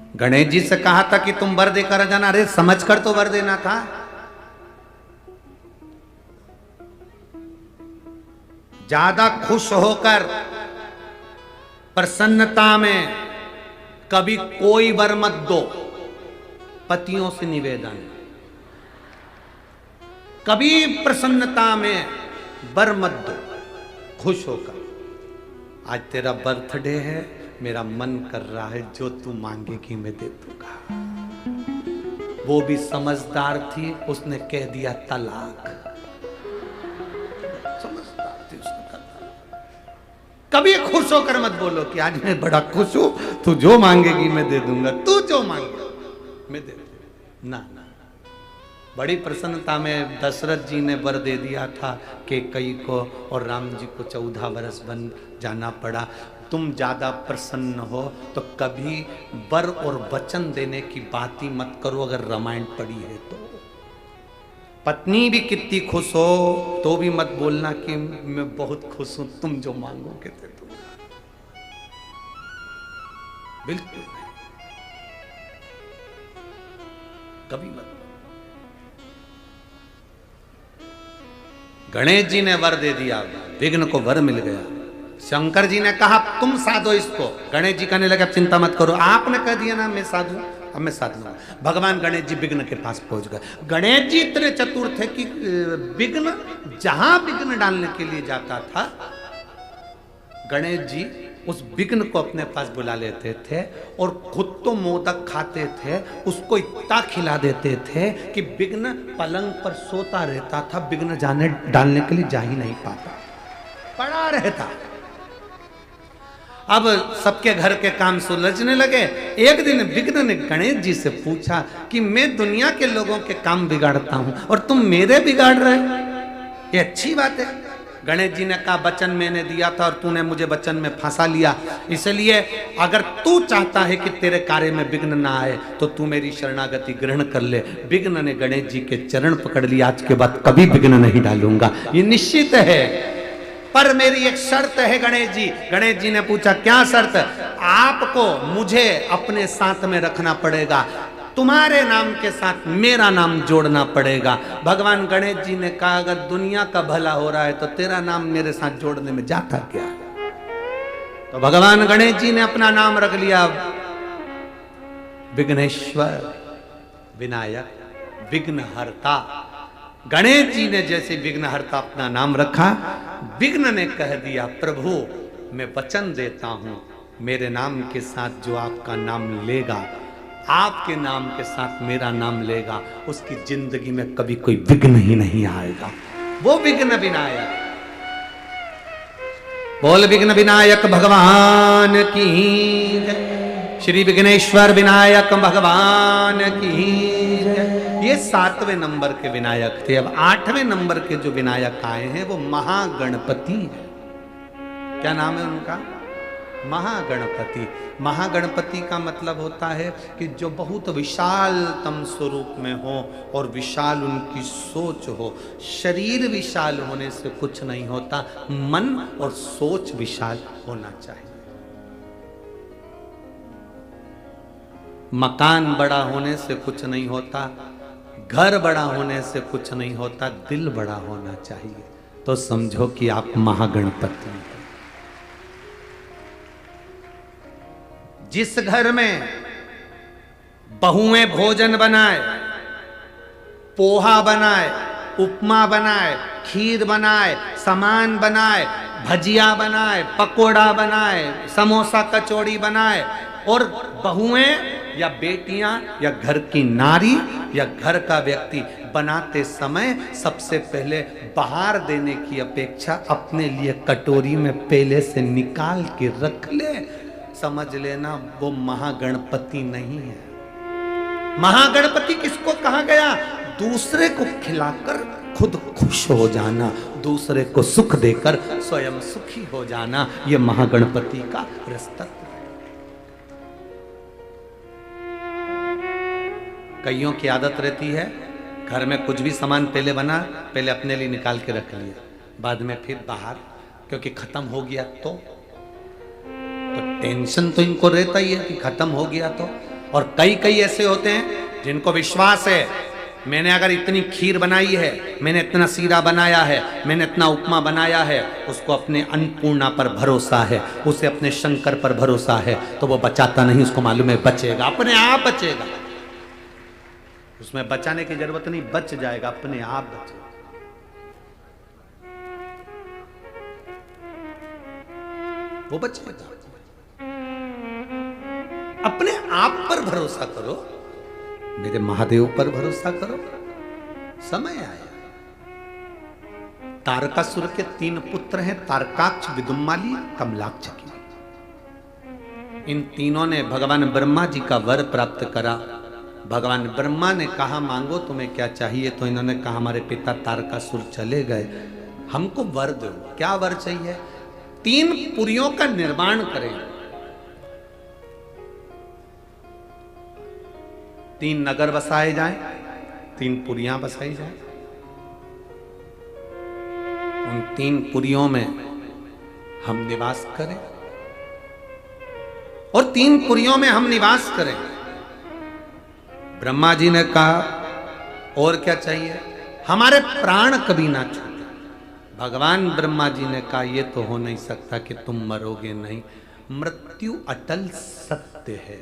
गणेश जी से कहा था कि तुम वर देकर जाना, अरे समझ कर तो वर देना था। ज्यादा खुश होकर प्रसन्नता में कभी कोई वर मत दो। पतियों से निवेदन, कभी प्रसन्नता में वर मत दो खुश होकर। आज तेरा बर्थडे है, मेरा मन कर रहा है जो तू मांगेगी मैं दे दूंगा। वो भी समझदार थी, उसने कह दिया तलाक। समझदार थी, उसने कहा कभी खुश होकर मत बोलो कि आज मैं बड़ा खुश हूं, तू जो मांगेगी मैं दे दूंगा, तू जो मांगे मैं दे दूंगा। ना, बड़ी प्रसन्नता में दशरथ जी ने वर दे दिया था कि कई को और राम जी को 14 वर्ष बन जाना पड़ा। तुम ज्यादा प्रसन्न हो तो कभी वर और वचन देने की बात ही मत करो। अगर रामायण पढ़ी है तो पत्नी भी कितनी खुश हो तो भी मत बोलना कि मैं बहुत खुश हूं, तुम जो मांगोगे दे दूंगा। बिल्कुल कभी मत। गणेश जी ने वर दे दिया, विघ्न को वर मिल गया। शंकर जी ने कहा तुम साधो इसको। गणेश जी कहने लगे अब चिंता मत करो, आपने कह दिया ना मैं साधू, अब मैं साध लूंगा। भगवान गणेश जी विघ्न के पास पहुंच गए। गणेश जी इतने चतुर थे कि विघ्न जहां विघ्न डालने के लिए जाता था, गणेश जी उस विघ्न को अपने पास बुला लेते थे और खुद तो मोदक खाते थे, उसको इतना खिला देते थे कि विघ्न पलंग पर सोता रहता था, विघ्न जाने डालने के लिए जा ही नहीं पाता, पड़ा रहता। अब सबके घर के काम सुलझने लगे। एक दिन विघ्न ने गणेश जी से पूछा कि मैं दुनिया के लोगों के काम बिगाड़ता हूं और तुम मेरे बिगाड़ रहे, ये अच्छी बात है। गणेश जी ने कहा वचन मैंने दिया था और तूने मुझे वचन में फंसा लिया, इसलिए अगर तू चाहता है कि तेरे कार्य में विघ्न ना आए तो तू मेरी शरणागति ग्रहण कर ले। विघ्न ने गणेश जी के चरण पकड़ लिया, आज के बाद कभी विघ्न नहीं डालूंगा, ये निश्चित है, पर मेरी एक शर्त है गणेश जी। गणेश जी ने पूछा क्या शर्त? आपको मुझे अपने साथ में रखना पड़ेगा, तुम्हारे नाम के साथ मेरा नाम जोड़ना पड़ेगा। भगवान गणेश जी ने कहा अगर दुनिया का भला हो रहा है तो तेरा नाम मेरे साथ जोड़ने में जाता क्या? तो भगवान गणेश जी ने अपना नाम रख लिया विघ्नेश्वर, विनायक, विघ्नहर्ता। गणेश जी ने जैसे विघ्नहर्ता अपना नाम रखा, विघ्न ने कह दिया प्रभु मैं वचन देता हूं मेरे नाम के साथ जो आपका नाम लेगा, आपके नाम के साथ मेरा नाम लेगा, उसकी जिंदगी में कभी कोई विघ्न ही नहीं आएगा। वो विघ्न विनायक, बोल विघ्न विनायक भगवान की जय, श्री विघ्नेश्वर विनायक भगवान की जय। ये 7वें नंबर के विनायक थे। अब 8वें नंबर के जो विनायक आए हैं वो महागणपति है। क्या नाम है उनका? महागणपति। महागणपति का मतलब होता है कि जो बहुत विशालतम स्वरूप में हो और विशाल उनकी सोच हो। शरीर विशाल होने से कुछ नहीं होता, मन और सोच विशाल होना चाहिए। मकान बड़ा होने से कुछ नहीं होता, घर बड़ा होने से कुछ नहीं होता, दिल बड़ा होना चाहिए। तो समझो कि आप महागणपति हैं। जिस घर में बहुएं भोजन बनाए, पोहा बनाए, उपमा बनाए, खीर बनाए, सामान बनाए, भजिया बनाए, पकोड़ा बनाए, समोसा कचौड़ी बनाए, और बहुएं या बेटियां या घर की नारी या घर का व्यक्ति बनाते समय सबसे पहले बाहर देने की अपेक्षा अपने लिए कटोरी में पहले से निकाल के रख ले, समझ लेना वो महागणपति नहीं है। महागणपति किसको कहा गया? दूसरे को खिलाकर खुद खुश हो जाना, दूसरे को सुख देकर स्वयं सुखी हो जाना, ये महागणपति का रास्ता। कईयों की आदत रहती है घर में कुछ भी सामान पहले बना, पहले अपने लिए निकाल के रख लिया, बाद में फिर बाहर, क्योंकि खत्म हो गया तो टेंशन तो इनको रहता ही है कि खत्म हो गया तो। और कई कई ऐसे होते हैं जिनको विश्वास है, मैंने अगर इतनी खीर बनाई है, मैंने इतना सीरा बनाया है, मैंने इतना उपमा बनाया है, उसको अपने अन्नपूर्णा पर भरोसा है, उसे अपने शंकर पर भरोसा है, तो वो बचाता नहीं, उसको मालूम है बचेगा, अपने आप बचेगा, उसमें बचाने की जरूरत नहीं, बच जाएगा, अपने आप बचेगा। वो बचेगा। अपने आप पर भरोसा करो, मेरे महादेव पर भरोसा करो, समय आया। तारकासुर के 3 पुत्र हैं, तारकाक्ष, विदुम्माली, कमलाक्ष की। इन तीनों ने भगवान ब्रह्मा जी का वर प्राप्त करा। भगवान ब्रह्मा ने कहा मांगो तुम्हें क्या चाहिए, तो इन्होंने कहा हमारे पिता तारकासुर चले गए, हमको वर दो। क्या वर चाहिए? 3 पुरियों का निर्माण करें, 3 नगर बसाए जाएं, 3 पुरियां बसाई जाएं। उन 3 पुरियों में हम निवास करें और 3 पुरियों में हम निवास करें। ब्रह्मा जी ने कहा और क्या चाहिए? हमारे प्राण कभी ना छूटे। भगवान ब्रह्मा जी ने कहा ये तो हो नहीं सकता कि तुम मरोगे नहीं, मृत्यु अटल सत्य है।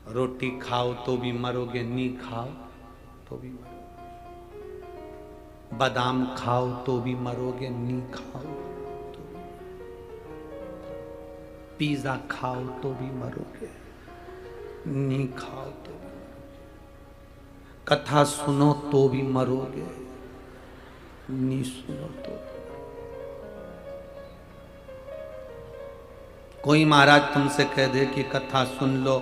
रोटी खाओ तो भी मरोगे, नी खाओ तो भी मरोगे, बादाम खाओ तो भी मरोगे, नी खाओ तो भी, पिज्जा खाओ तो भी मरोगे, नी खाओ तो भी मरोगे, कथा सुनो तो भी मरोगे, नी सुनो तो। कोई महाराज तुमसे कह दे कि कथा सुन लो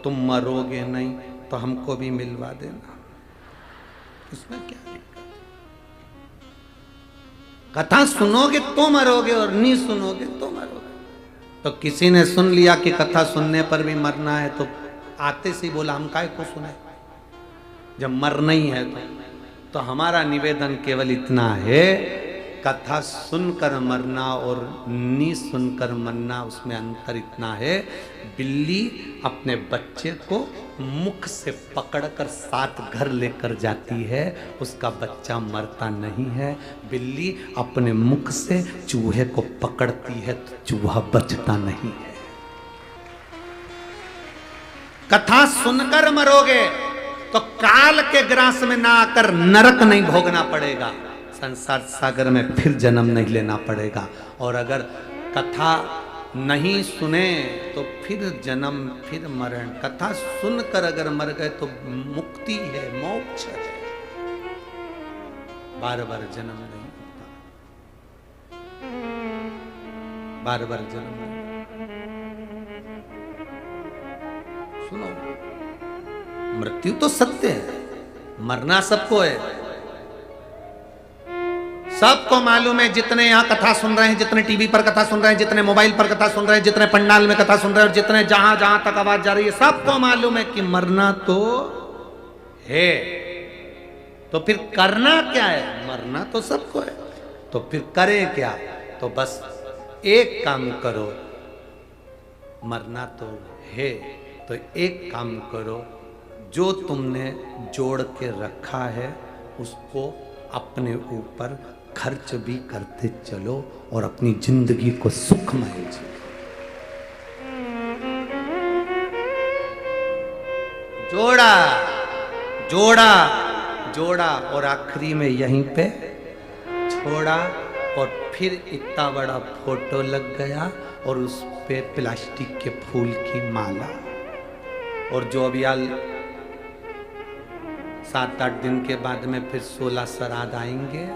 तुम मरोगे नहीं, तो हमको भी मिलवा देना, इसमें क्या दिक्कत? कथा सुनोगे तो मरोगे और नहीं सुनोगे तो मरोगे। तो किसी ने सुन लिया कि कथा सुनने पर भी मरना है, तो आते से बोला हम काहे को सुने, जब मरना ही है तो हमारा निवेदन केवल इतना है, कथा सुनकर मरना और नी सुनकर मरना, उसमें अंतर इतना है, बिल्ली अपने बच्चे को मुख से पकड़कर साथ घर लेकर जाती है, उसका बच्चा मरता नहीं है। बिल्ली अपने मुख से चूहे को पकड़ती है तो चूहा बचता नहीं है। कथा सुनकर मरोगे तो काल के ग्रास में ना आकर नरक नहीं भोगना पड़ेगा, संसार सागर में फिर जन्म नहीं लेना पड़ेगा। और अगर कथा नहीं सुने तो फिर जन्म, फिर मरण। कथा सुनकर अगर मर गए तो मुक्ति है, मोक्ष है, बार बार जन्म नहीं होता, बार बार जन्म नहीं। सुनो, मृत्यु तो सत्य है, मरना सबको है, सबको मालूम है। जितने यहां कथा सुन रहे हैं, जितने टीवी पर कथा सुन रहे हैं, जितने मोबाइल पर कथा सुन रहे हैं, जितने पंडाल में कथा सुन रहे हैं, और जितने जहां जहां तक आवाज जा रही है, सबको मालूम है कि मरना तो है। तो फिर करना क्या है? मरना तो सबको है, तो फिर करें क्या? तो बस एक काम करो, मरना तो है तो एक काम करो, जो तुमने जोड़ के रखा है उसको अपने ऊपर खर्च भी करते चलो और अपनी जिंदगी को सुखमय जियो। जोड़ा जोड़ा जोड़ा और आखिरी में यहीं पे छोड़ा, और फिर इतना बड़ा फोटो लग गया और उस पे प्लास्टिक के फूल की माला। और जो अभी 7-8 दिन के बाद में फिर 16 श्राद्ध आएंगे,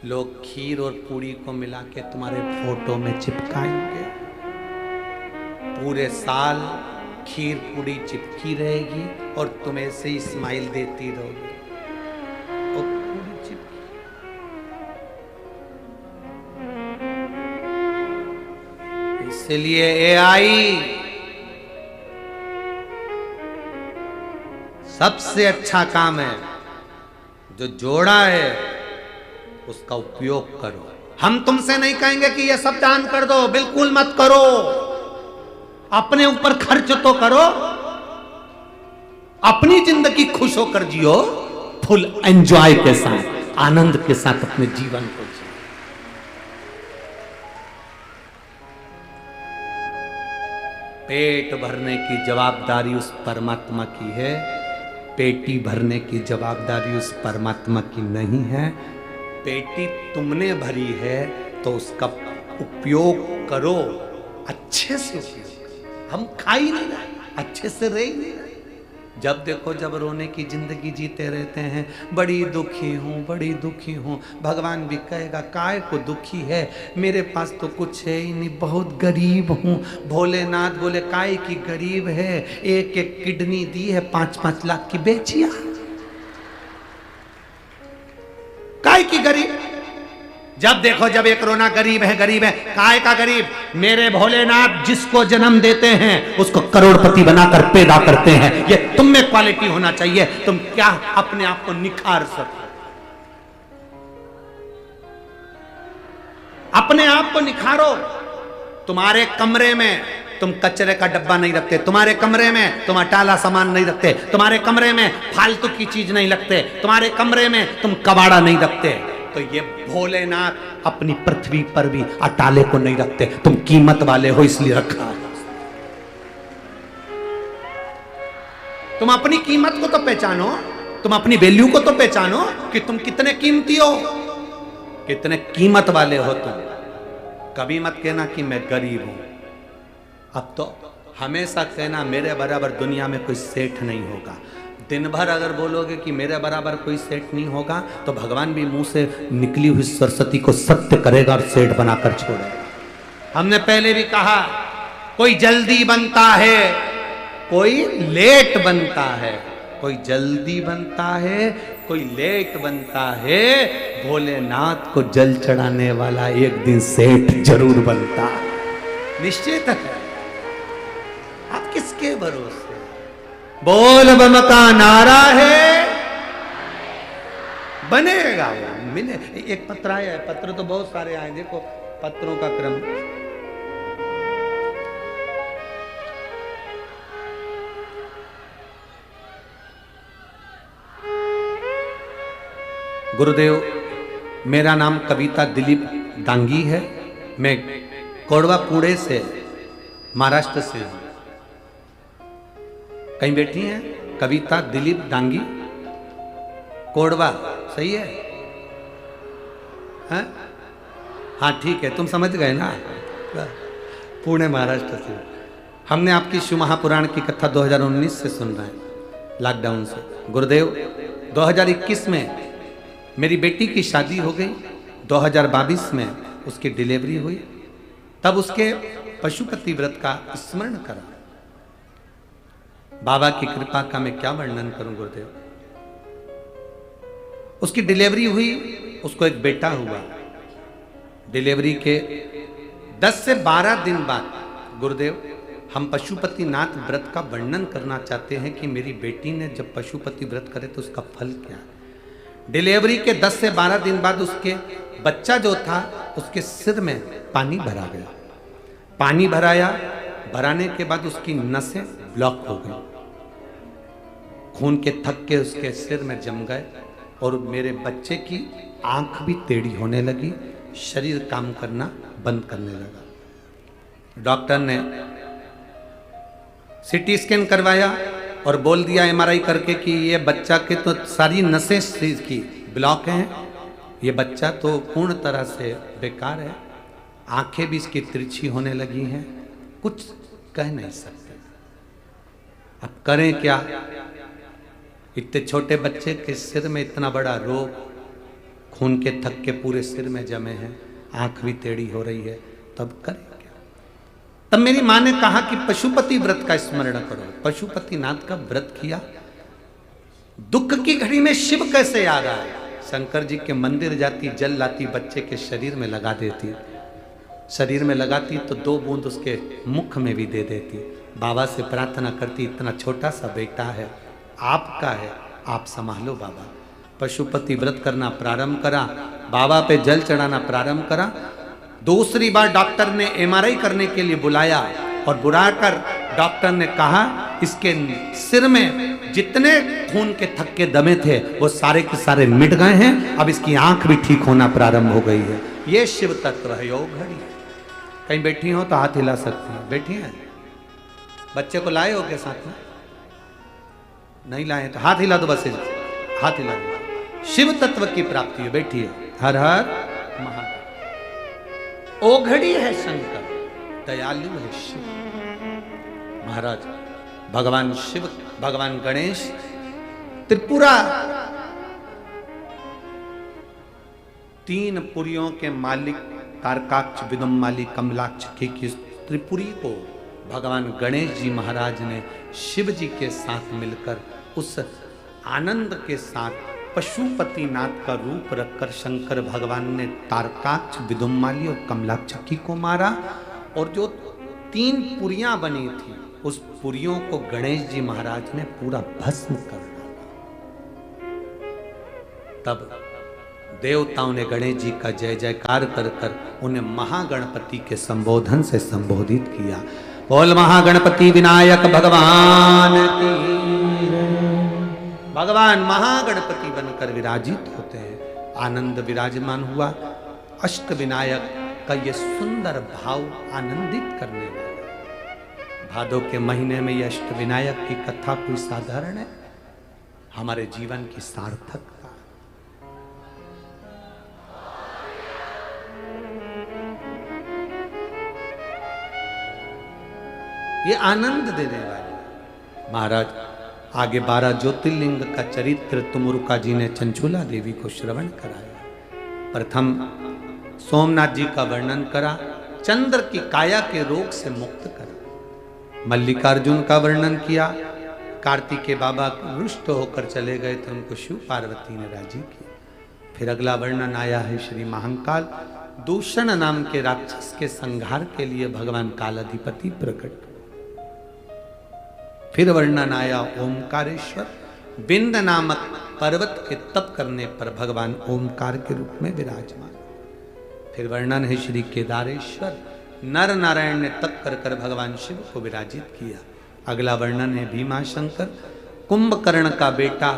लोग खीर और पूड़ी को मिला के तुम्हारे फोटो में चिपकाएंगे। पूरे साल खीर पूड़ी चिपकी रहेगी और तुम ऐसे ही स्माइल देती रहोगी और पूरी चिपकी। इसलिए AI सबसे अच्छा काम है, जो जोड़ा है उसका उपयोग करो। हम तुमसे नहीं कहेंगे कि ये सब दान कर दो, बिल्कुल मत करो। अपने ऊपर खर्च तो करो, अपनी जिंदगी खुश होकर जियो, फुल एंजॉय के साथ, आनंद के साथ अपने जीवन को जियो। पेट भरने की जवाबदारी उस परमात्मा की है, पेटी भरने की जवाबदारी उस परमात्मा की नहीं है। पेटी तुमने भरी है तो उसका उपयोग करो, अच्छे से उपयोग करो। हम खा ही नहीं रहे, अच्छे से रह ही नहीं रहे। जब देखो जब रोने की जिंदगी जीते रहते हैं, बड़ी दुखी हूँ, बड़ी दुखी हूँ। भगवान भी कहेगा काय को दुखी है, मेरे पास तो कुछ है ही नहीं, बहुत गरीब हूँ। भोलेनाथ बोले काय की गरीब है, एक एक किडनी दी है, 5-5 लाख की बेचिया, काय की गरीब। जब देखो जब एक रोना गरीब है, गरीब है, काय का गरीब। मेरे भोलेनाथ जिसको जन्म देते हैं उसको करोड़पति बनाकर पैदा करते हैं। ये तुम में क्वालिटी होना चाहिए, तुम क्या अपने आप को निखार सको, अपने आप को निखारो। तुम्हारे कमरे में तुम कचरे का डब्बा नहीं रखते, तुम्हारे कमरे में तुम अटाला सामान नहीं रखते, तुम्हारे कमरे में फालतू की चीज नहीं रखते, तुम्हारे कमरे में तुम कबाड़ा नहीं रखते। तो ये भोलेनाथ अपनी पृथ्वी पर भी अटाले को नहीं रखते, तुम कीमत वाले हो इसलिए रखा है। तुम अपनी कीमत को तो पहचानो, तुम अपनी वैल्यू को तो पहचानो कि तुम कितने कीमती हो, कितने कीमत वाले हो तुम। कभी मत कहना कि मैं गरीब हूं। अब तो हमेशा कहना मेरे बराबर दुनिया में कोई सेठ नहीं होगा। दिन भर अगर बोलोगे कि मेरे बराबर कोई सेठ नहीं होगा तो भगवान भी मुंह से निकली हुई सरस्वती को सत्य करेगा और सेठ बनाकर छोड़ेगा। हमने पहले भी कहा, कोई जल्दी बनता है, कोई लेट बनता है, कोई जल्दी बनता है, कोई लेट बनता है। भोलेनाथ को जल चढ़ाने वाला एक दिन सेठ जरूर बनता है, निश्चित है। आप किसके भरोसे? बोल बम का नारा है, बनेगा वो, मिले। एक पत्र आया है, पत्र तो बहुत सारे आए, देखो पत्रों का क्रम। गुरुदेव, मेरा नाम कविता दिलीप दांगी है, मैं कोडवा पुणे से, महाराष्ट्र से हूं। कहीं बैठी हैं? कविता दिलीप दांगी, कोडवा, सही है? हाँ हाँ ठीक है, तुम समझ गए ना, पुणे महाराष्ट्र से। हमने आपकी शिव महापुराण की कथा 2019 से सुन रहे हैं, लॉकडाउन से। गुरुदेव, 2021 में मेरी बेटी की शादी हो गई, 2022 में उसकी डिलीवरी हुई, तब उसके पशुपति व्रत का स्मरण करा। बाबा की कृपा का मैं क्या वर्णन करूं गुरुदेव। उसकी डिलीवरी हुई, उसको एक बेटा हुआ। डिलीवरी के 10 से 12 दिन बाद गुरुदेव, हम पशुपति नाथ व्रत का वर्णन करना चाहते हैं कि मेरी बेटी ने जब पशुपति व्रत करे तो उसका फल क्या है। डिलीवरी के 10 से 12 दिन बाद उसके बच्चा जो था उसके सिर में पानी भरा गया। पानी भराया, भराने के बाद उसकी नसें ब्लॉक हो गई, खून के थक्के उसके सिर में जम गए और मेरे बच्चे की आंख भी टेढ़ी होने लगी, शरीर काम करना बंद करने लगा। डॉक्टर ने सीटी स्कैन करवाया और बोल दिया एमआरआई करके कि ये बच्चा के तो सारी नसें की ब्लॉक हैं, ये बच्चा तो पूर्ण तरह से बेकार है, आंखें भी इसकी तिरछी होने लगी हैं, कुछ कह नहीं सकते। अब करें क्या? इतने छोटे बच्चे के सिर में इतना बड़ा रोग, खून के थक्के पूरे सिर में जमे हैं, आंख भी टेढ़ी हो रही है, तब करें क्या? तब मेरी माँ ने कहा कि पशुपति व्रत का स्मरण करो। पशुपति नाथ का व्रत किया। दुख की घड़ी में शिव कैसे याद आए? शंकर जी के मंदिर जाती, जल लाती, बच्चे के शरीर में लगा देती, शरीर में लगाती तो 2 बूंद उसके मुख में भी दे देती। बाबा से प्रार्थना करती, इतना छोटा सा बेटा है, आपका है, आप संभालो बाबा। पशुपति व्रत करना प्रारंभ करा, बाबा पे जल चढ़ाना प्रारंभ करा। दूसरी बार डॉक्टर ने एमआरआई करने के लिए बुलाया और बुलाकर डॉक्टर ने कहा इसके सिर में जितने खून के थक्के दमे थे वो सारे के सारे मिट गए हैं, अब इसकी आंख भी ठीक होना प्रारंभ हो गई है। ये शिव तत्व है योग घड़ी। कहीं बैठी हो तो हाथ हिला सकती हैं। बैठी हैं? बच्चे को लाए हो के साथ में? नहीं लाए तो हाथ हिला दो, बस हाथ हिला दो। शिव तत्व की प्राप्ति है। बैठिए। हर हर महादेव। ओघड़ी है शंकर, दयालु है शिव। महाराज भगवान शिव, भगवान गणेश त्रिपुरा 3 पुरियों के मालिक तारकाक्ष, विदुम्माली, कमलाक्ष की त्रिपुरी को भगवान गणेश जी महाराज ने शिव जी के साथ मिलकर उस आनंद के साथ पशुपतिनाथ का रूप रखकर शंकर भगवान ने तारकाक्ष, विदुम्माली और कमलाक्ष को मारा और जो 3 पुरियां बनी थी उस पुरियों को गणेश जी महाराज ने पूरा भस्म कर डाला। तब देवताओं ने गणेश जी का जय जयकार कर कर उन्हें महागणपति के संबोधन से संबोधित किया। बोल महागणपति विनायक भगवान की। भगवान महागणपति बनकर विराजित होते हैं। आनंद विराजमान हुआ। अष्ट विनायक का ये सुंदर भाव आनंदित करने वाला। भादों के महीने में ये अष्ट विनायक की कथा कोई साधारण है? हमारे जीवन की सार्थकता। ये आनंद देने वाली। महाराज आगे 12 ज्योतिर्लिंग का चरित्र तुमुरुका जी ने चंचूला देवी को श्रवण कराया। प्रथम सोमनाथ जी का वर्णन करा, चंद्र की काया के रोग से मुक्त करा। मल्लिकार्जुन का वर्णन किया, कार्तिकेय बाबा रुष्ट होकर चले गए थे, उनको शिव पार्वती ने राजी किया। फिर अगला वर्णन आया है श्री महाकाल, दूषण नाम के राक्षस के संहार के लिए भगवान कालाधिपति प्रकट। फिर वर्णन आया ओमकारेश्वर, बिंद नामक पर्वत के तप करने पर भगवान ओमकार के रूप में विराजमान। फिर वर्णन है श्री केदारेश्वर, नर नारायण ने तप कर कर भगवान शिव को विराजित किया। अगला वर्णन है भीमाशंकर, कुंभकर्ण का बेटा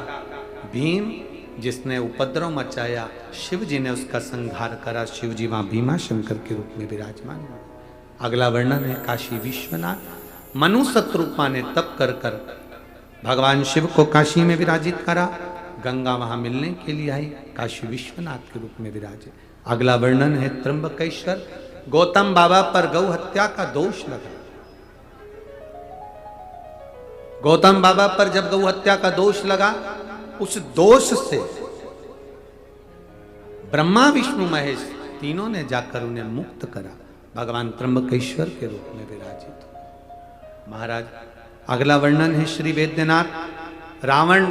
भीम जिसने उपद्रव मचाया, शिव जी ने उसका संहार करा। शिव जी वहां भीमाशंकर के रूप में विराजमान हुए। अगला वर्णन है काशी विश्वनाथ, मनु शत्रुपा ने तप कर कर भगवान शिव को काशी में विराजित करा। गंगा वहां मिलने के लिए आई, काशी विश्वनाथ के रूप में विराजे। अगला वर्णन है त्र्यंबकेश्वर, गौतम बाबा पर गौ हत्या का दोष लगा। गौतम बाबा पर जब गौ हत्या का दोष लगा, उस दोष से ब्रह्मा विष्णु महेश तीनों ने जाकर उन्हें मुक्त करा। भगवान त्र्यंबकेश्वर के रूप में विराजित। महाराज अगला वर्णन है श्री वैद्यनाथ, रावण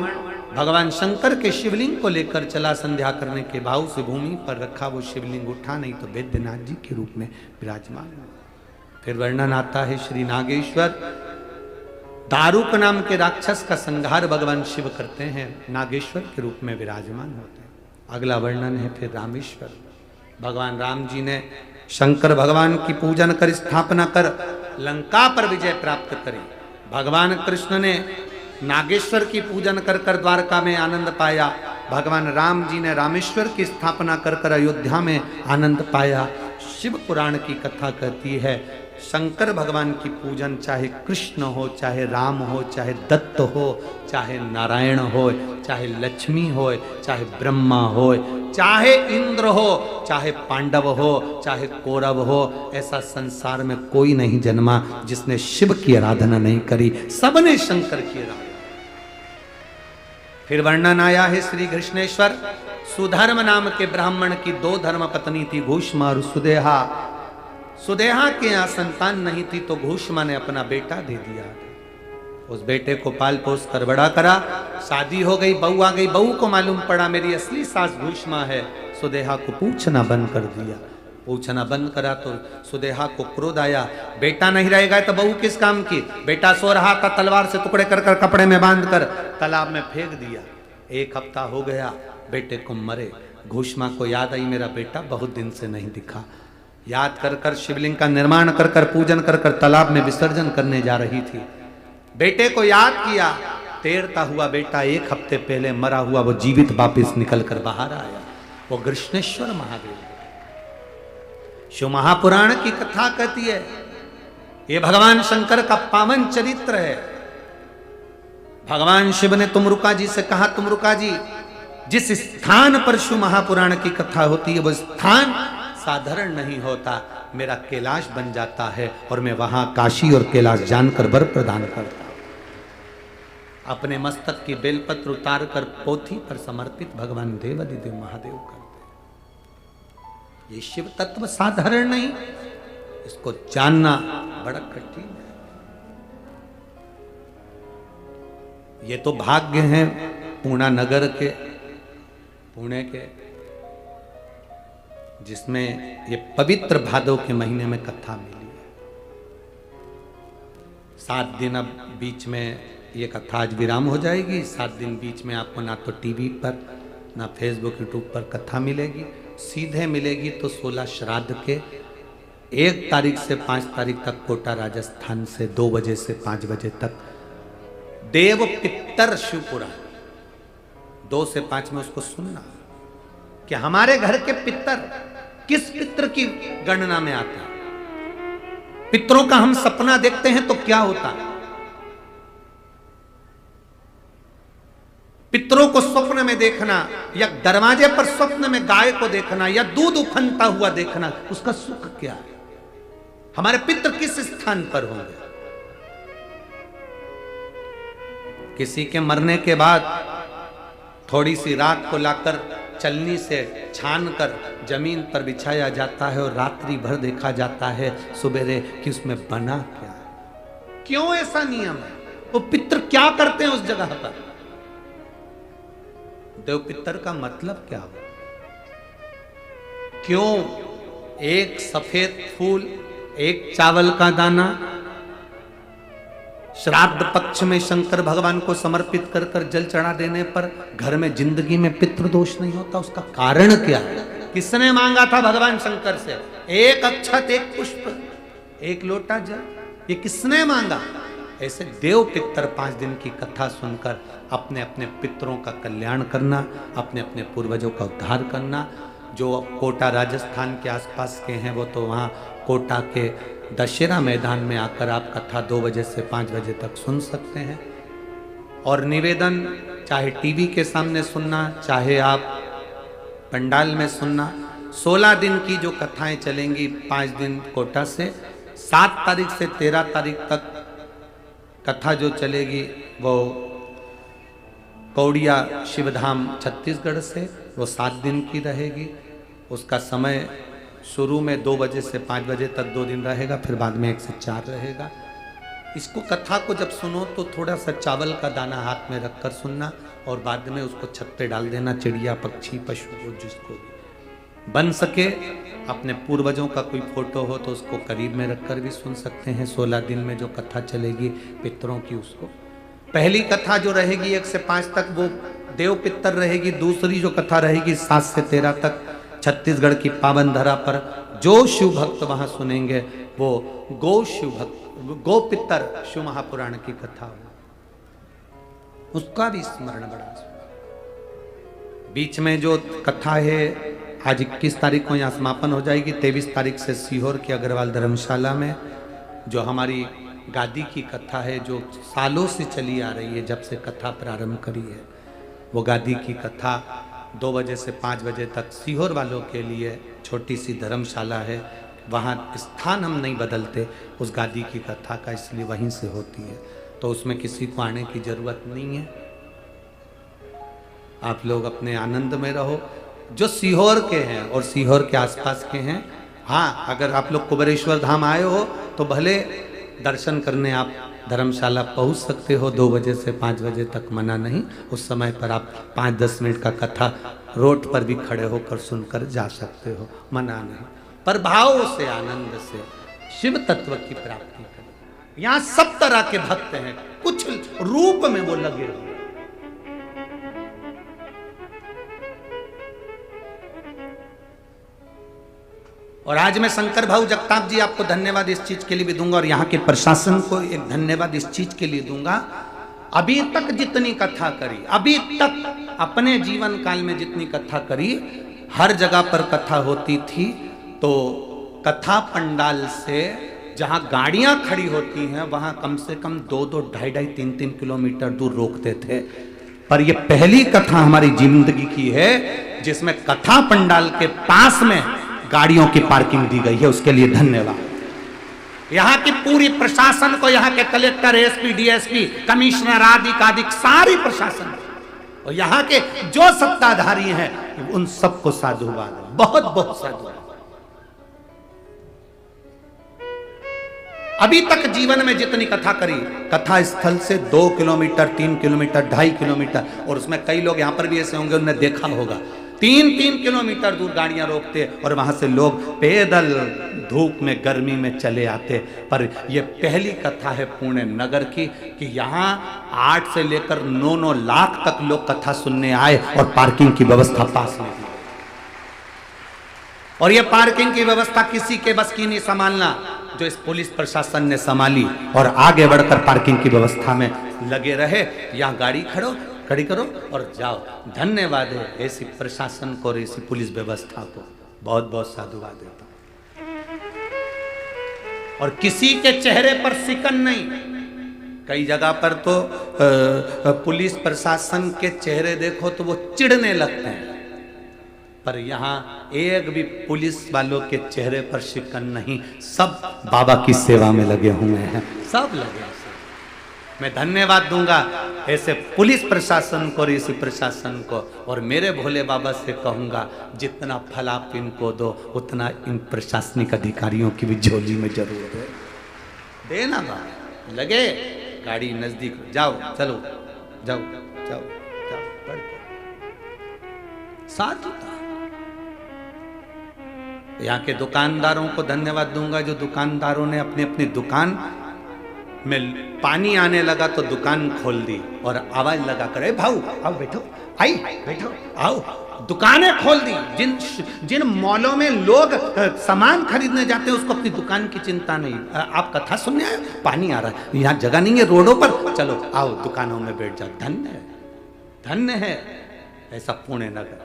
भगवान शंकर के शिवलिंग को लेकर चला, संध्या करने के भाव से भूमि पर रखा, वो शिवलिंग उठा नहीं तो वैद्यनाथ जी के रूप में विराजमान हुआ। फिर वर्णन आता है श्री नागेश्वर, दारुक नाम के राक्षस का संहार भगवान शिव करते हैं, नागेश्वर के रूप में विराजमान होते हैं। अगला वर्णन है फिर रामेश्वर, भगवान राम जी ने शंकर भगवान की पूजन कर स्थापना कर लंका पर विजय प्राप्त करी। भगवान कृष्ण ने नागेश्वर की पूजन कर कर द्वारका में आनंद पाया। भगवान राम जी ने रामेश्वर की स्थापना कर कर अयोध्या में आनंद पाया। शिव पुराण की कथा कहती है शंकर भगवान की पूजन चाहे कृष्ण हो, चाहे राम हो, चाहे दत्त हो, चाहे नारायण हो, चाहे लक्ष्मी हो, चाहे ब्रह्मा हो, चाहे इंद्र हो, चाहे पांडव हो, चाहे कौरव हो, ऐसा संसार में कोई नहीं जन्मा जिसने शिव की आराधना नहीं करी। सबने शंकर की आराधना। फिर वर्णन आया है श्री कृष्णेश्वर, सुधर्म नाम के ब्राह्मण की 2 धर्म पत्नी थी, घूष्मा और सुदेहा। सुदेहा के यहाँ संतान नहीं थी तो घूष्मा ने अपना बेटा दे दिया। उस बेटे को पाल पोस कर बड़ा करा, शादी हो गई, बहू आ गई। बहू को मालूम पड़ा मेरी असली सास घूष्मा है। सुदेहा को पूछना बंद कर दिया। पूछना बंद करा तो सुदेहा को क्रोध आया, बेटा नहीं रहेगा तो बहू किस काम की। बेटा सो रहा था, तलवार से टुकड़े कर कर कपड़े में बांध कर तालाब में फेंक दिया। 1 हफ्ता हो गया, बेटे को मरे। घूष्मा को याद आई मेरा बेटा बहुत दिन से नहीं दिखा। याद कर कर शिवलिंग का निर्माण कर कर पूजन कर कर तालाब में विसर्जन करने जा रही थी। बेटे को याद किया, तैरता हुआ बेटा 1 हफ्ते पहले मरा हुआ वो जीवित वापिस निकल कर बाहर आया। वो कृष्णेश्वर महादेव। शिव महापुराण की कथा कहती है ये भगवान शंकर का पावन चरित्र है। भगवान शिव ने तुमरुका जी से कहा, तुमरुका जी जिस स्थान पर शिव महापुराण की कथा होती है वो स्थान साधारण नहीं होता, मेरा कैलाश बन जाता है और मैं वहां काशी और कैलाश जानकर वर प्रदान करता हूं। अपने मस्तक की बेलपत्र उतार कर पोथी पर समर्पित भगवान देवाधिदेव महादेव करते। ये शिव तत्व साधारण नहीं, इसको जानना बड़ा कठिन है। ये तो भाग्य है पूर्णा नगर के, पुणे के, जिसमें ये पवित्र भादव के महीने में कथा मिली है। 7 दिन अब बीच में ये कथा आज विराम हो जाएगी। 7 दिन बीच में आपको ना तो टीवी पर ना फेसबुक यूट्यूब पर कथा मिलेगी, सीधे मिलेगी तो 16 श्राद्ध के 1 तारीख से 5 तारीख तक कोटा राजस्थान से 2 बजे से 5 बजे तक देव पित्तर शिवपुराण 2 से 5 में उसको सुनना कि हमारे घर के पितर किस पितर की गणना में आते हैं। पितरों का हम सपना देखते हैं तो क्या होता है। पितरों को स्वप्न में देखना या दरवाजे पर स्वप्न में गाय को देखना या दूध उफनता हुआ देखना, उसका सुख क्या है। हमारे पितर किस स्थान पर होंगे। किसी के मरने के बाद थोड़ी सी रात को लाकर चलनी से छान कर जमीन पर बिछाया जाता है और रात्रि भर देखा जाता है सुबेरे कि उसमें बना क्या है। क्यों ऐसा नियम है? वो पितर क्या करते हैं उस जगह पर? देव पितर का मतलब क्या हो? क्यों एक सफेद फूल, एक चावल का दाना श्राद्ध पक्ष में शंकर भगवान को समर्पित कर कर जल चढ़ा देने पर घर में जिंदगी में पितृदोष नहीं होता? उसका कारण क्या है? किसने मांगा था भगवान शंकर से? 1 अक्षत, 1 पुष्प, 1 लोटा जल, ये किसने मांगा? ऐसे देव पितर 5 दिन की कथा सुनकर अपने अपने पितरों का कल्याण करना, अपने अपने पूर्वजों का उद्धार करना। जो कोटा राजस्थान के आसपास के हैं वो तो वहाँ कोटा के दशहरा मैदान में आकर आप कथा 2 बजे से 5 बजे तक सुन सकते हैं। और निवेदन, चाहे टीवी के सामने सुनना, चाहे आप पंडाल में सुनना, 16 दिन की जो कथाएं चलेंगी 5 दिन कोटा से, 7 तारीख से 13 तारीख तक कथा जो चलेगी वो कौड़िया शिवधाम छत्तीसगढ़ से, वो 7 दिन की रहेगी। उसका समय शुरू में 2 बजे से 5 बजे तक 2 दिन रहेगा, फिर बाद में 1 से 4 रहेगा। इसको कथा को जब सुनो तो थोड़ा सा चावल का दाना हाथ में रखकर सुनना और बाद में उसको छत पे डाल देना। चिड़िया, पक्षी, पशु को जिसको बन सके, अपने पूर्वजों का कोई फोटो हो तो उसको करीब में रखकर भी सुन सकते हैं। 16 दिन में जो कथा चलेगी पितरों की, उसको पहली कथा जो रहेगी 1 से 5 तक वो देव पितर रहेगी। दूसरी जो कथा रहेगी 7 से 13 तक छत्तीसगढ़ की पावन धरा पर जो शिव भक्त वहां सुनेंगे वो गो शिव भक्त, गो पितर शिव महापुराण की कथा हो, उसका भी स्मरण बढ़ा। बीच में जो कथा है आज 21 तारीख को यहाँ समापन हो जाएगी। 23 तारीख से सीहोर की अग्रवाल धर्मशाला में जो हमारी गादी की कथा है, जो सालों से चली आ रही है, जब से कथा प्रारंभ करी है, वो गादी की कथा 2 बजे से 5 बजे तक सीहोर वालों के लिए छोटी सी धर्मशाला है। वहाँ स्थान हम नहीं बदलते उस गादी की कथा का, इसलिए वहीं से होती है, तो उसमें किसी को आने की ज़रूरत नहीं है। आप लोग अपने आनंद में रहो। जो सीहोर के हैं और सीहोर के आसपास के हैं, हाँ, अगर आप लोग कुबेरेश्वर धाम आए हो तो भले दर्शन करने आप धर्मशाला पहुंच सकते हो 2 बजे से 5 बजे तक, मना नहीं। उस समय पर आप 5-10 मिनट का कथा रोड पर भी खड़े होकर सुनकर जा सकते हो, मना नहीं। पर भाव से, आनंद से शिव तत्व की प्राप्ति करें। यहाँ सब तरह के भक्त हैं, कुछ रूप में वो लगे हुए। और आज मैं शंकर भाऊ जगताप जी आपको धन्यवाद इस चीज के लिए भी दूंगा और यहाँ के प्रशासन को एक धन्यवाद इस चीज के लिए दूंगा। अभी तक जितनी कथा करी, अभी तक अपने जीवन काल में जितनी कथा करी, हर जगह पर कथा होती थी तो कथा पंडाल से जहां गाड़ियां खड़ी होती हैं वहां कम से कम 2-2, 2.5, 3-3 किलोमीटर दूर रोकते थे। पर ये पहली कथा हमारी जिंदगी की है जिसमें कथा पंडाल के पास में गाड़ियों की पार्किंग दी गई है, उसके लिए धन्यवाद। यहाँ की पूरी प्रशासन को, यहाँ के कलेक्टर, एसपी, डीएसपी, कमिश्नर आदि सारी प्रशासन और यहाँ के जो सत्ताधारी हैं उन सबको साधुवाद, बहुत बहुत साधुवाद। अभी तक जीवन में जितनी कथा करी, कथा स्थल से 2 किलोमीटर, 3 किलोमीटर, 2.5 किलोमीटर, और उसमें कई लोग यहां पर भी ऐसे होंगे उन्हें देखा होगा, 3-3 किलोमीटर दूर गाड़ियां रोकते और वहां से लोग पैदल धूप में गर्मी में चले आते। पर यह पहली कथा है पुणे नगर की कि यहाँ 8 से लेकर 9-9 लाख तक लोग कथा सुनने आए और पार्किंग की व्यवस्था पास में दी। और यह पार्किंग की व्यवस्था किसी के बस की नहीं संभालना, जो इस पुलिस प्रशासन ने संभाली और आगे बढ़कर पार्किंग की व्यवस्था में लगे रहे। यहाँ गाड़ी खड़ी करो और जाओ। धन्यवाद है ऐसी प्रशासन को और ऐसी पुलिस व्यवस्था को, बहुत बहुत साधुवाद देता हूं। और किसी के चेहरे पर सिकन नहीं। कई जगह पर तो पुलिस प्रशासन के चेहरे देखो तो वो चिढ़ने लगते हैं, पर यहाँ एक भी पुलिस वालों के चेहरे पर शिकन नहीं, सब बाबा की सेवा में लगे हुए हैं, सब लगे हैं। मैं धन्यवाद दूंगा ऐसे पुलिस प्रशासन को और इसी प्रशासन को, और मेरे भोले बाबा से कहूंगा जितना फल आप इनको दो उतना इन प्रशासनिक अधिकारियों की भी झोली में जरूर है। देना बाबा, लगे गाड़ी नजदीक, जाओ, चलो, जाओ जाओ जाओ, साथ होता। यहाँ के दुकानदारों को धन्यवाद दूंगा जो दुकानदारों ने अपनी अपनी दुकान में पानी आने लगा तो दुकान खोल दी और आवाज लगा कर, भाऊ आओ बैठो, आई बैठो, आओ, दुकानें खोल दी। जिन मॉलों में लोग सामान खरीदने जाते हैं उसको अपनी दुकान की चिंता नहीं। आप कथा सुनने आए, पानी आ रहा है, यहाँ जगह नहीं है रोडों पर, चलो आओ दुकानों में बैठ जाओ। धन्य है, धन्य है ऐसा पुणे नगर,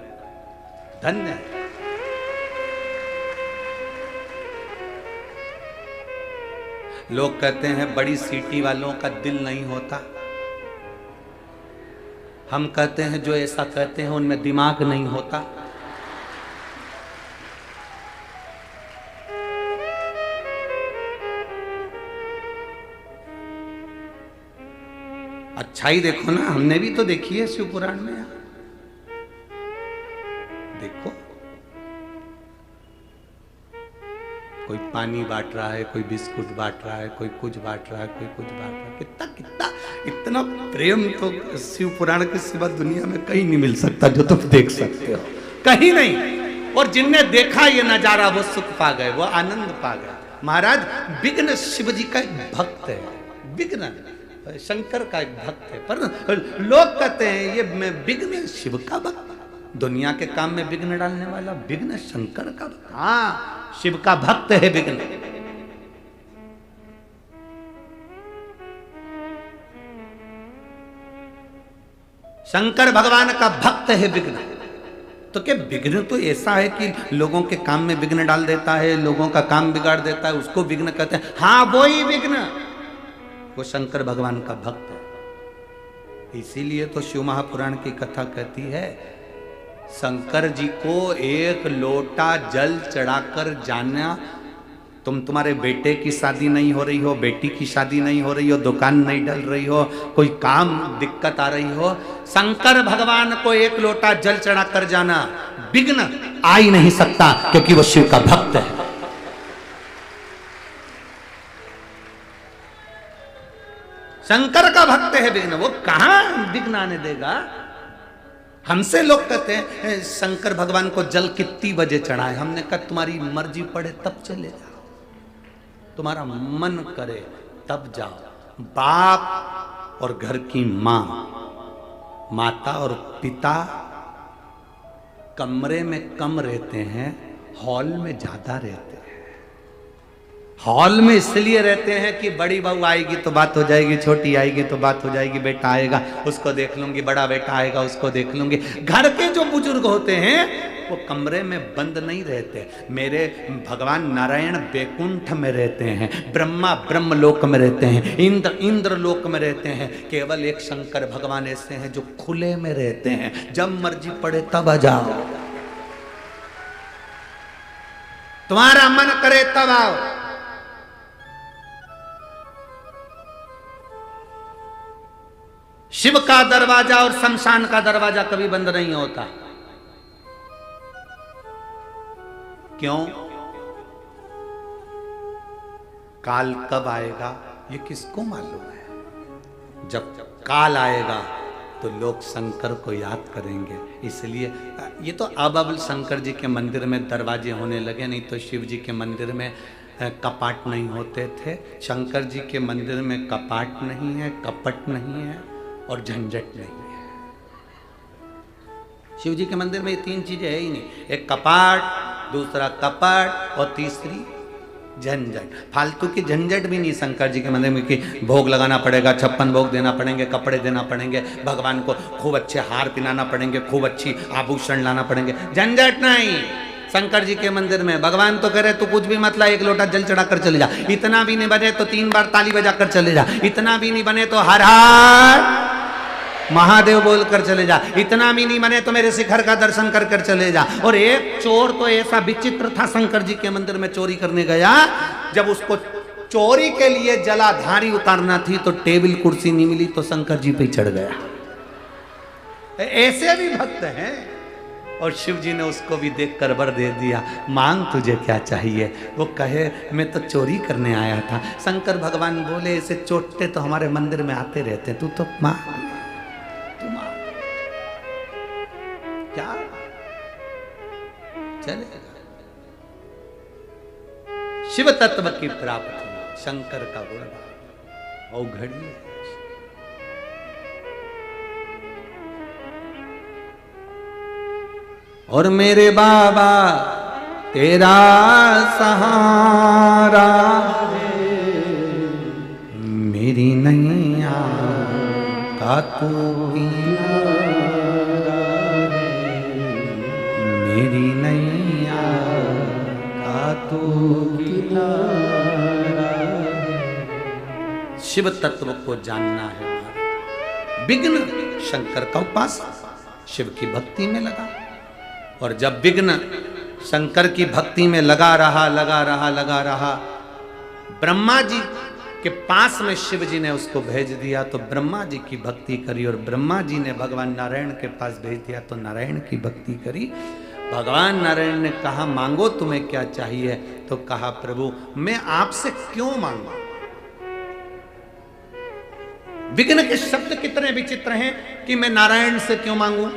धन्य है। लोग कहते हैं बड़ी सिटी वालों का दिल नहीं होता। हम कहते हैं जो ऐसा कहते हैं उनमें दिमाग नहीं होता। अच्छाई देखो ना, हमने भी तो देखी है शिव पुराण में। देखो कोई पानी बांट रहा है, कोई बिस्कुट बांट रहा है, कोई कुछ बांट रहा है, कोई कुछ बांट रहा है। कितना कितना इतना प्रेम तो शिव पुराण के सिवा दुनिया में कहीं नहीं मिल सकता जो तुम देख सकते हो, कहीं नहीं। और जिनने देखा ये नजारा वो सुख पा गए, वो आनंद पा गए। महाराज विघ्न शिव जी का एक भक्त है, विघ्न शंकर का एक भक्त है, पर लोग कहते हैं ये मैं विघ्न शिव का भक्त, दुनिया के काम में विघ्न डालने वाला विघ्न शंकर का भक्त। हाँ, शिव का भक्त है विघ्न। शंकर भगवान का भक्त है विघ्न। तो क्या विघ्न तो ऐसा है कि लोगों के काम में विघ्न डाल देता है, लोगों का काम बिगाड़ देता है, उसको विघ्न कहते हैं। हाँ, वो ही विघ्न, वो शंकर भगवान का भक्त है। इसीलिए तो शिव महापुराण की कथा कहती है शंकर जी को एक लोटा जल चढ़ाकर जाना, तुम्हारे बेटे की शादी नहीं हो रही हो, बेटी की शादी नहीं हो रही हो, दुकान नहीं डल रही हो, कोई काम दिक्कत आ रही हो, शंकर भगवान को एक लोटा जल चढ़ाकर जाना, विघ्न आ ही नहीं सकता क्योंकि वो शिव का भक्त है। शंकर का भक्त है विघ्न, वो कहां विघ्न आने देगा। हमसे लोग कहते हैं शंकर भगवान को जल कितनी बजे चढ़ाए। हमने कहा तुम्हारी मर्जी पड़े तब चले जाओ, तुम्हारा मन करे तब जाओ। बाप और घर की माँ, माता और पिता कमरे में कम रहते हैं, हॉल में ज्यादा रहते हैं। हॉल में इसलिए रहते हैं कि बड़ी बहू आएगी तो बात हो जाएगी, छोटी आएगी तो बात हो जाएगी, बेटा आएगा उसको देख लूंगी, बड़ा बेटा आएगा उसको देख लूंगी। घर के जो बुजुर्ग होते हैं वो कमरे में बंद नहीं रहते। मेरे भगवान नारायण बैकुंठ में रहते हैं, ब्रह्मा ब्रह्मलोक में रहते हैं, इंद्र इंद्रलोक में रहते हैं। केवल एक शंकर भगवान ऐसे हैं जो खुले में रहते हैं, जब मर्जी पड़े तब आ जाओ, तुम्हारा मन करे तब आओ। शिव का दरवाजा और शमशान का दरवाजा कभी बंद नहीं होता। क्यों? काल कब आएगा ये किसको मालूम है। जब काल आएगा तो लोग शंकर को याद करेंगे। इसलिए ये तो अब शंकर जी के मंदिर में दरवाजे होने लगे, नहीं तो शिव जी के मंदिर में कपाट नहीं होते थे। शंकर जी के मंदिर में कपाट नहीं है, कपट नहीं है और झंझट नहीं है। शिव जी के मंदिर में ये तीन चीजें है ही नहीं, एक कपाट, दूसरा कपट और तीसरी झंझट। फालतू की झंझट भी नहीं शंकर जी के मंदिर में कि भोग लगाना पड़ेगा, 56 भोग देना पड़ेंगे, कपड़े देना पड़ेंगे, भगवान को खूब अच्छे हार पहनाना पड़ेंगे, खूब अच्छी आभूषण लाना पड़ेंगे, झंझट नहीं। शंकर जी के मंदिर में भगवान तो कह रहे तू कुछ भी मत ला, एक लोटा जल चढ़ा कर चले जा, इतना भी नहीं बने तो 3 बार ताली बजा कर चले जा, इतना भी नहीं बने तो हर हर महादेव बोल कर चले जा, इतना भी नहीं बने तो मेरे शिखर का दर्शन कर कर चले जा। और एक चोर तो ऐसा विचित्र था, शंकर जी के मंदिर में चोरी करने गया, जब उसको चोरी के लिए जलाधारी उतारना थी तो टेबल कुर्सी नहीं मिली तो शंकर जी पे चढ़ गया। ऐसे भी भक्त हैं। और शिव जी ने उसको भी देख कर वर दे दिया, मांग तुझे क्या चाहिए। वो कहे मैं तो चोरी करने आया था। शंकर भगवान बोले ऐसे चोटे तो हमारे मंदिर में आते रहते, तू तो मांग, तू मांग, क्या चलेगा। शिव तत्व की प्राप्ति शंकर का गुण औघड़ी है। और मेरे बाबा तेरा सहारा, मेरी नैया का तू किनारा, मेरी नैया का तू किनारा। शिव तत्व को जानना है। विघ्न शंकर का उपासना, शिव की भक्ति में लगा। और जब विघ्न शंकर की भक्ति में लगा रहा, ब्रह्मा जी के पास में शिव जी ने उसको भेज दिया तो ब्रह्मा जी की भक्ति करी, और ब्रह्मा जी ने भगवान नारायण के पास भेज दिया तो नारायण की भक्ति करी। भगवान नारायण ने कहा मांगो तुम्हें क्या चाहिए, तो कहा प्रभु मैं आपसे क्यों मांगू। विघ्न के शब्द कितने विचित्र हैं कि मैं नारायण से क्यों मांगू।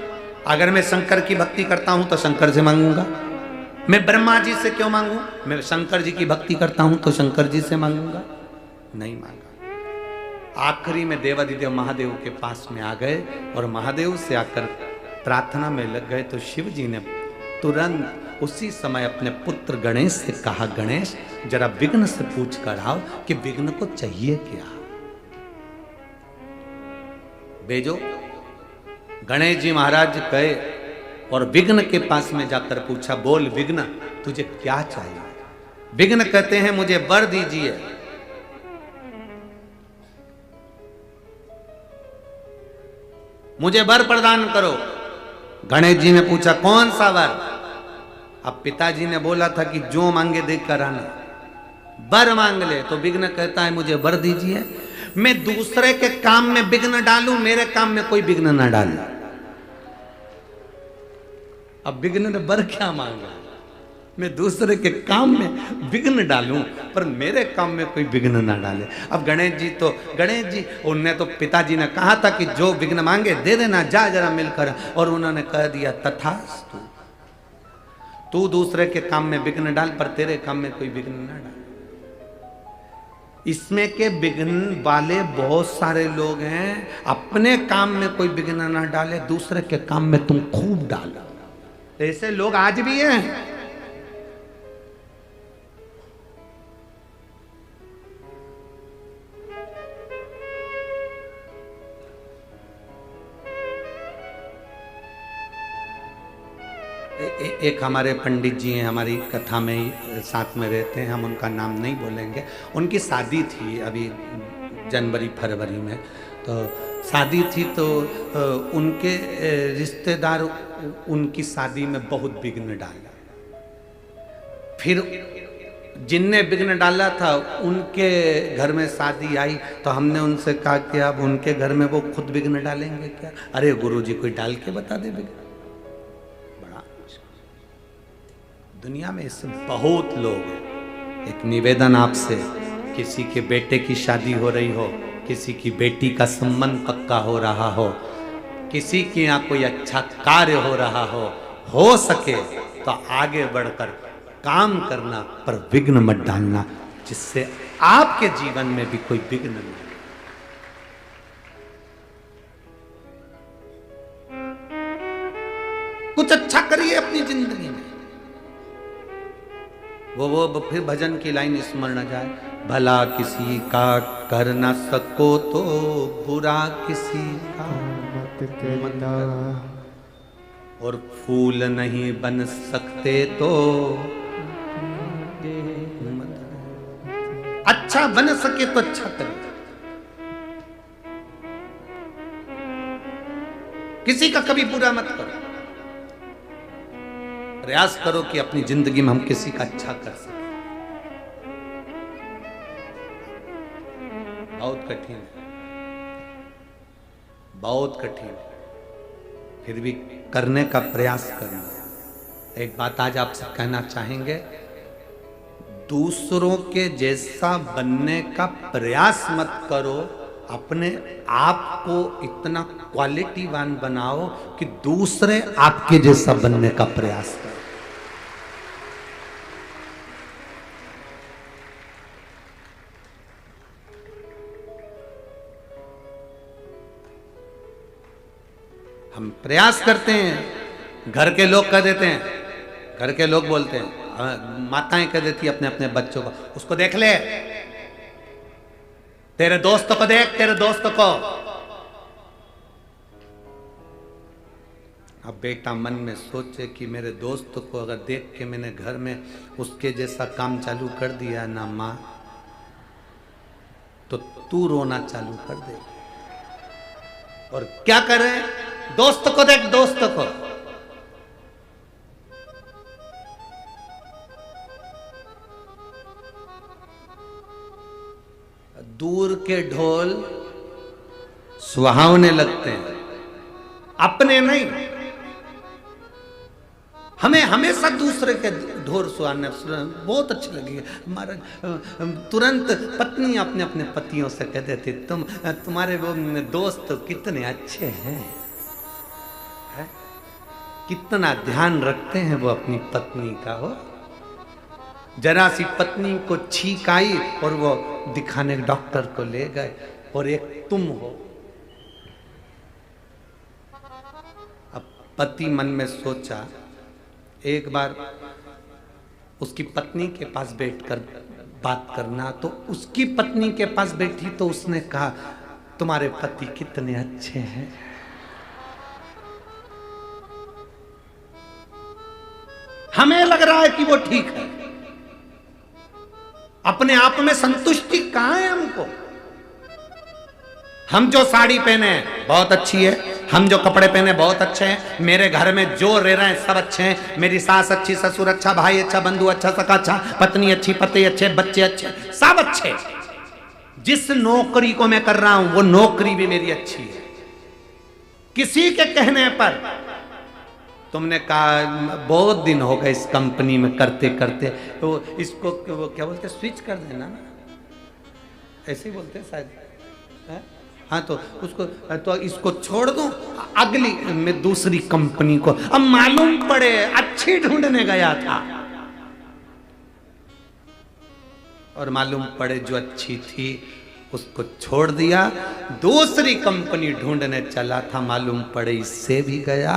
अगर मैं शंकर की भक्ति करता हूं तो शंकर से मांगूंगा। मैं ब्रह्मा जी से क्यों मांगू, मैं शंकर जी की भक्ति करता हूं तो शंकर जी से मांगूंगा। नहीं मांगा। आखिरी में देवादिदेव महादेव के पास में आ गए और महादेव से आकर प्रार्थना में लग गए तो शिव जी ने तुरंत उसी समय अपने पुत्र गणेश से कहा गणेश जरा विघ्न से पूछ कर आओ कि विघ्न को चाहिए क्या। भेजो। गणेश जी महाराज गए और विघ्न के पास में जाकर पूछा बोल विघ्न तुझे क्या चाहिए। विघ्न कहते हैं मुझे वर दीजिए। मुझे वर प्रदान करो। गणेश जी ने पूछा कौन सा वर। अब पिताजी ने बोला था कि जो मांगे देकर आना, वर मांग ले। तो विघ्न कहता है मुझे वर दीजिए, मैं दूसरे के काम में विघ्न डालूं, मेरे काम में कोई विघ्न ना डाले। अब विघ्न ने वर क्या मांगा, मैं दूसरे के काम में विघ्न डालूं पर मेरे काम में कोई विघ्न ना डाले। अब गणेश जी उनने तो पिताजी ने कहा था कि जो विघ्न मांगे दे देना, जा जरा मिलकर, और उन्होंने कह दिया तथास्तु, तू दूसरे के काम में विघ्न डाल पर तेरे काम में कोई विघ्न ना डाल। इसमें के विघ्न वाले बहुत सारे लोग हैं, अपने काम में कोई विघ्न ना डाले, दूसरे के काम में तुम खूब डालो। ऐसे लोग आज भी हैं। एक हमारे पंडित जी हैं, हमारी कथा में ही साथ में रहते हैं, हम उनका नाम नहीं बोलेंगे। उनकी शादी थी अभी जनवरी फरवरी में, तो शादी थी तो उनके रिश्तेदार उनकी शादी में बहुत विघ्न डाला। फिर जिनने विघ्न डाला था उनके घर में शादी आई तो हमने उनसे कहा कि अब उनके घर में वो खुद विघ्न डालेंगे क्या? अरे गुरुजी कोई डाल के बता दे विघ्न। बड़ा दुनिया में इससे बहुत लोग हैं। एक निवेदन आपसे, किसी के बेटे की शादी हो रही हो, किसी की बेटी का संबंध पक्का हो रहा हो, किसी के यहाँ कोई अच्छा कार्य हो रहा हो सके तो आगे बढ़कर काम करना, पर विघ्न मत डालना, जिससे आपके जीवन में भी कोई विघ्न नहीं। कुछ अच्छा करिए अपनी जिंदगी में। वो फिर भजन की लाइन स्मरण जाए, भला किसी का कर ना सको तो बुरा किसी का मत करना, और फूल नहीं बन सकते तो अच्छा बन सके तो अच्छा करें। किसी का कभी बुरा मत करो। प्रयास करो कि अपनी जिंदगी में हम किसी का अच्छा कर सकें। बहुत कठिन है, बहुत कठिन है, फिर भी करने का प्रयास करना। एक बात आज आपसे कहना चाहेंगे, दूसरों के जैसा बनने का प्रयास मत करो, अपने आप को इतना क्वालिटीवान बनाओ कि दूसरे आपके जैसा बनने का प्रयास करो। हम प्रयास करते हैं, घर के लोग कह देते हैं, घर के लोग बोलते हैं, माताएं कह देती अपने अपने बच्चों को, उसको देख ले, तेरे दोस्तों को देख, तेरे दोस्तों को। अब बेटा मन में सोचे कि मेरे दोस्त को अगर देख के मैंने घर में उसके जैसा काम चालू कर दिया ना माँ, तो तू रोना चालू कर दे। और क्या करे, दोस्त को देख, दोस्त को। दूर के ढोल सुहावने लगते हैं, अपने नहीं। हमें हमेशा दूसरे के ढोल सुहाने बहुत अच्छी लगी है। हमारा तुरंत पत्नी अपने अपने पतियों से कह देती, तुम्हारे वो दोस्त कितने अच्छे हैं, है? कितना ध्यान रखते हैं वो अपनी पत्नी का। हो जरा सी पत्नी को छींक आई और वो दिखाने डॉक्टर को ले गए, और एक तुम हो। अब पति मन में सोचा, एक बार उसकी पत्नी के पास बैठकर बात करना, तो उसकी पत्नी के पास बैठी तो उसने कहा, तुम्हारे पति कितने अच्छे हैं। हमें लग रहा है कि वो ठीक है, अपने आप में संतुष्टि कहां है हमको। हम जो साड़ी पहने हैं बहुत अच्छी है, हम जो कपड़े पहने बहुत अच्छे हैं, मेरे घर में जो रह रहे हैं सब अच्छे हैं, मेरी सास अच्छी, ससुर अच्छा, भाई अच्छा, बंधु अच्छा, सखा अच्छा, पत्नी अच्छी, पति अच्छे, बच्चे अच्छे, सब अच्छे। जिस नौकरी को मैं कर रहा हूं वो नौकरी भी मेरी अच्छी है। किसी के कहने पर तुमने कहा बहुत दिन हो गए इस कंपनी में करते करते, तो इसको वो क्या बोलते, स्विच कर देना ना, ऐसे ही बोलते शायद, है? हाँ, तो उसको, तो इसको छोड़ दूं, अगली में दूसरी कंपनी को। अब मालूम पड़े अच्छी ढूंढने गया था, और मालूम पड़े जो अच्छी थी उसको छोड़ दिया, दूसरी कंपनी ढूंढने चला था, मालूम पड़े इससे भी गया,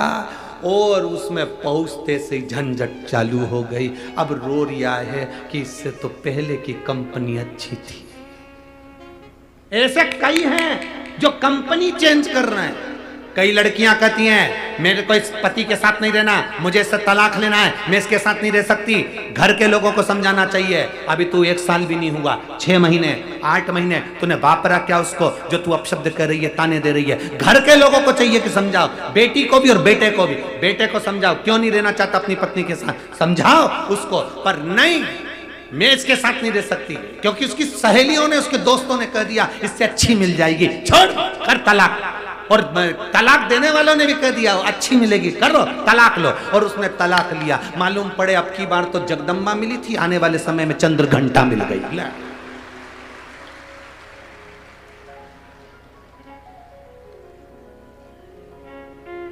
और उसमें पहुंचते से झंझट चालू हो गई। अब रो रिया है कि इससे तो पहले की कंपनी अच्छी थी। ऐसे कई हैं जो कंपनी चेंज कर रहे हैं। कई लड़कियां कहती हैं मेरे को इस पति के साथ नहीं रहना, मुझे इससे तलाक लेना है, मैं इसके साथ नहीं रह सकती। घर के लोगों को समझाना चाहिए। अभी तू 1 साल भी नहीं हुआ, 6 महीने 8 महीने तूने वापरा क्या उसको जो तू अपशब्द कर रही है, ताने दे रही है। घर के लोगों को चाहिए कि समझाओ, बेटी को भी और बेटे को भी। बेटे को समझाओ क्यों नहीं रहना चाहता अपनी पत्नी के साथ, समझाओ उसको, पर नहीं मैं इसके साथ नहीं रह सकती क्योंकि उसकी सहेलियों ने, उसके दोस्तों ने कह दिया इससे अच्छी मिल जाएगी, छोड़ कर तलाक। और तलाक देने वालों ने भी कह दिया अच्छी मिलेगी, करो तलाक लो, और उसने तलाक लिया। मालूम पड़े अब की बार तो जगदम्बा मिली थी, आने वाले समय में चंद्र घंटा मिल गई।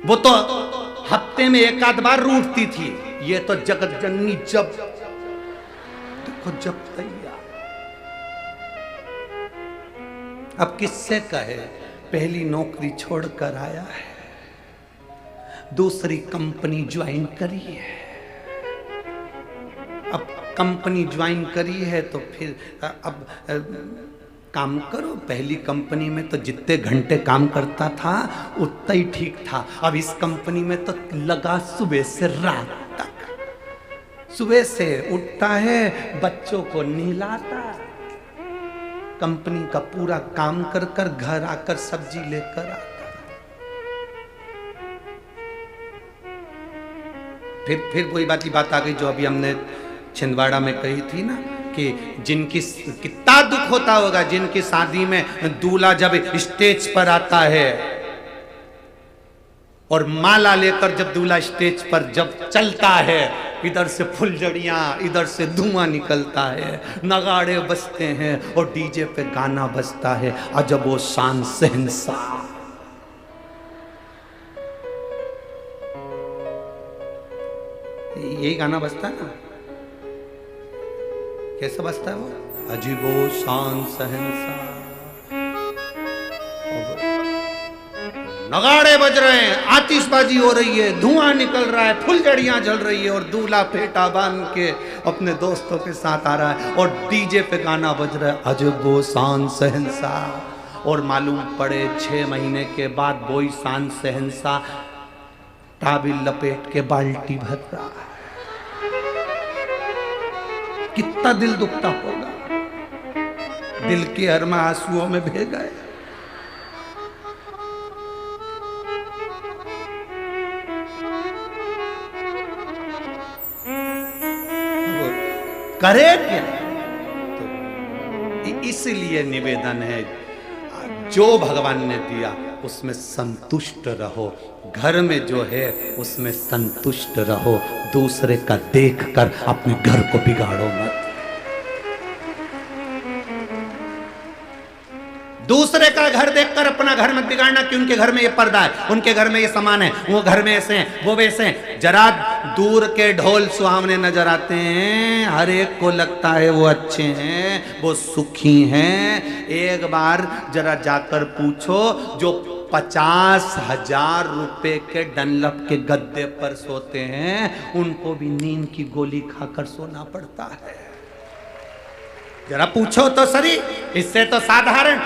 वो तो हफ्ते में 1 आध बार रूठती थी, ये तो जगत जननी जब देखो जब तैयार। अब किससे कहे, पहली नौकरी छोड़कर आया है, दूसरी कंपनी ज्वाइन करी है। अब कंपनी ज्वाइन करी है तो फिर अब काम करो। पहली कंपनी में तो जितने घंटे काम करता था उतना ही ठीक था, अब इस कंपनी में तो लगा सुबह से रात तक। सुबह से उठता है, बच्चों को नहलाता, कंपनी का पूरा काम कर कर घर आकर सब्जी लेकर आता। फिर वही बात आ गई जो अभी हमने छिंदवाड़ा में कही थी ना, कि जिनकी कितना दुख होता होगा जिनकी शादी में दूल्हा जब स्टेज पर आता है और माला लेकर जब दूल्हा स्टेज पर जब चलता है, इधर से फुलझड़ियां, इधर से धुआं निकलता है, नगाड़े बजते हैं और डीजे पे गाना बजता है, अजब वो शान शहंशाह। यही गाना बजता है ना, कैसे बजता है वो, अजीबो शान शहंशाह। नगाड़े बज रहे हैं, आतिशबाजी हो रही है, धुआं निकल रहा है, फुलझड़ियां जल रही है, और दूल्हा फेटा बांध के अपने दोस्तों के साथ आ रहा है और डीजे पे गाना बज रहा है, अजबो शान शहंशाह। और मालूम पड़े 6 महीने के बाद वही शान शहंशाह टाबिल लपेट के बाल्टी भर रहा है। कितना दिल दुखता होगा, दिल के अरमा आंसुओं में बह गए। करे क्या? तो इसलिए निवेदन है, जो भगवान ने दिया उसमें संतुष्ट रहो, घर में जो है उसमें संतुष्ट रहो, दूसरे का देखकर अपने घर को बिगाड़ो मत। दूसरे का घर देखकर अपना घर मत बिगाड़ना कि उनके घर में ये पर्दा है, उनके घर में ये सामान है, वो घर में ऐसे हैं, वो वैसे हैं। जरा दूर के ढोल सुहावने नजर आते हैं, हर एक को लगता है वो अच्छे हैं, वो सुखी हैं। एक बार जरा जाकर पूछो, जो 50,000 रुपए के डनलप के गद्दे पर सोते हैं, उनको भी नींद की गोली खाकर सोना पड़ता है। जरा पूछो तो सही, इससे तो साधारण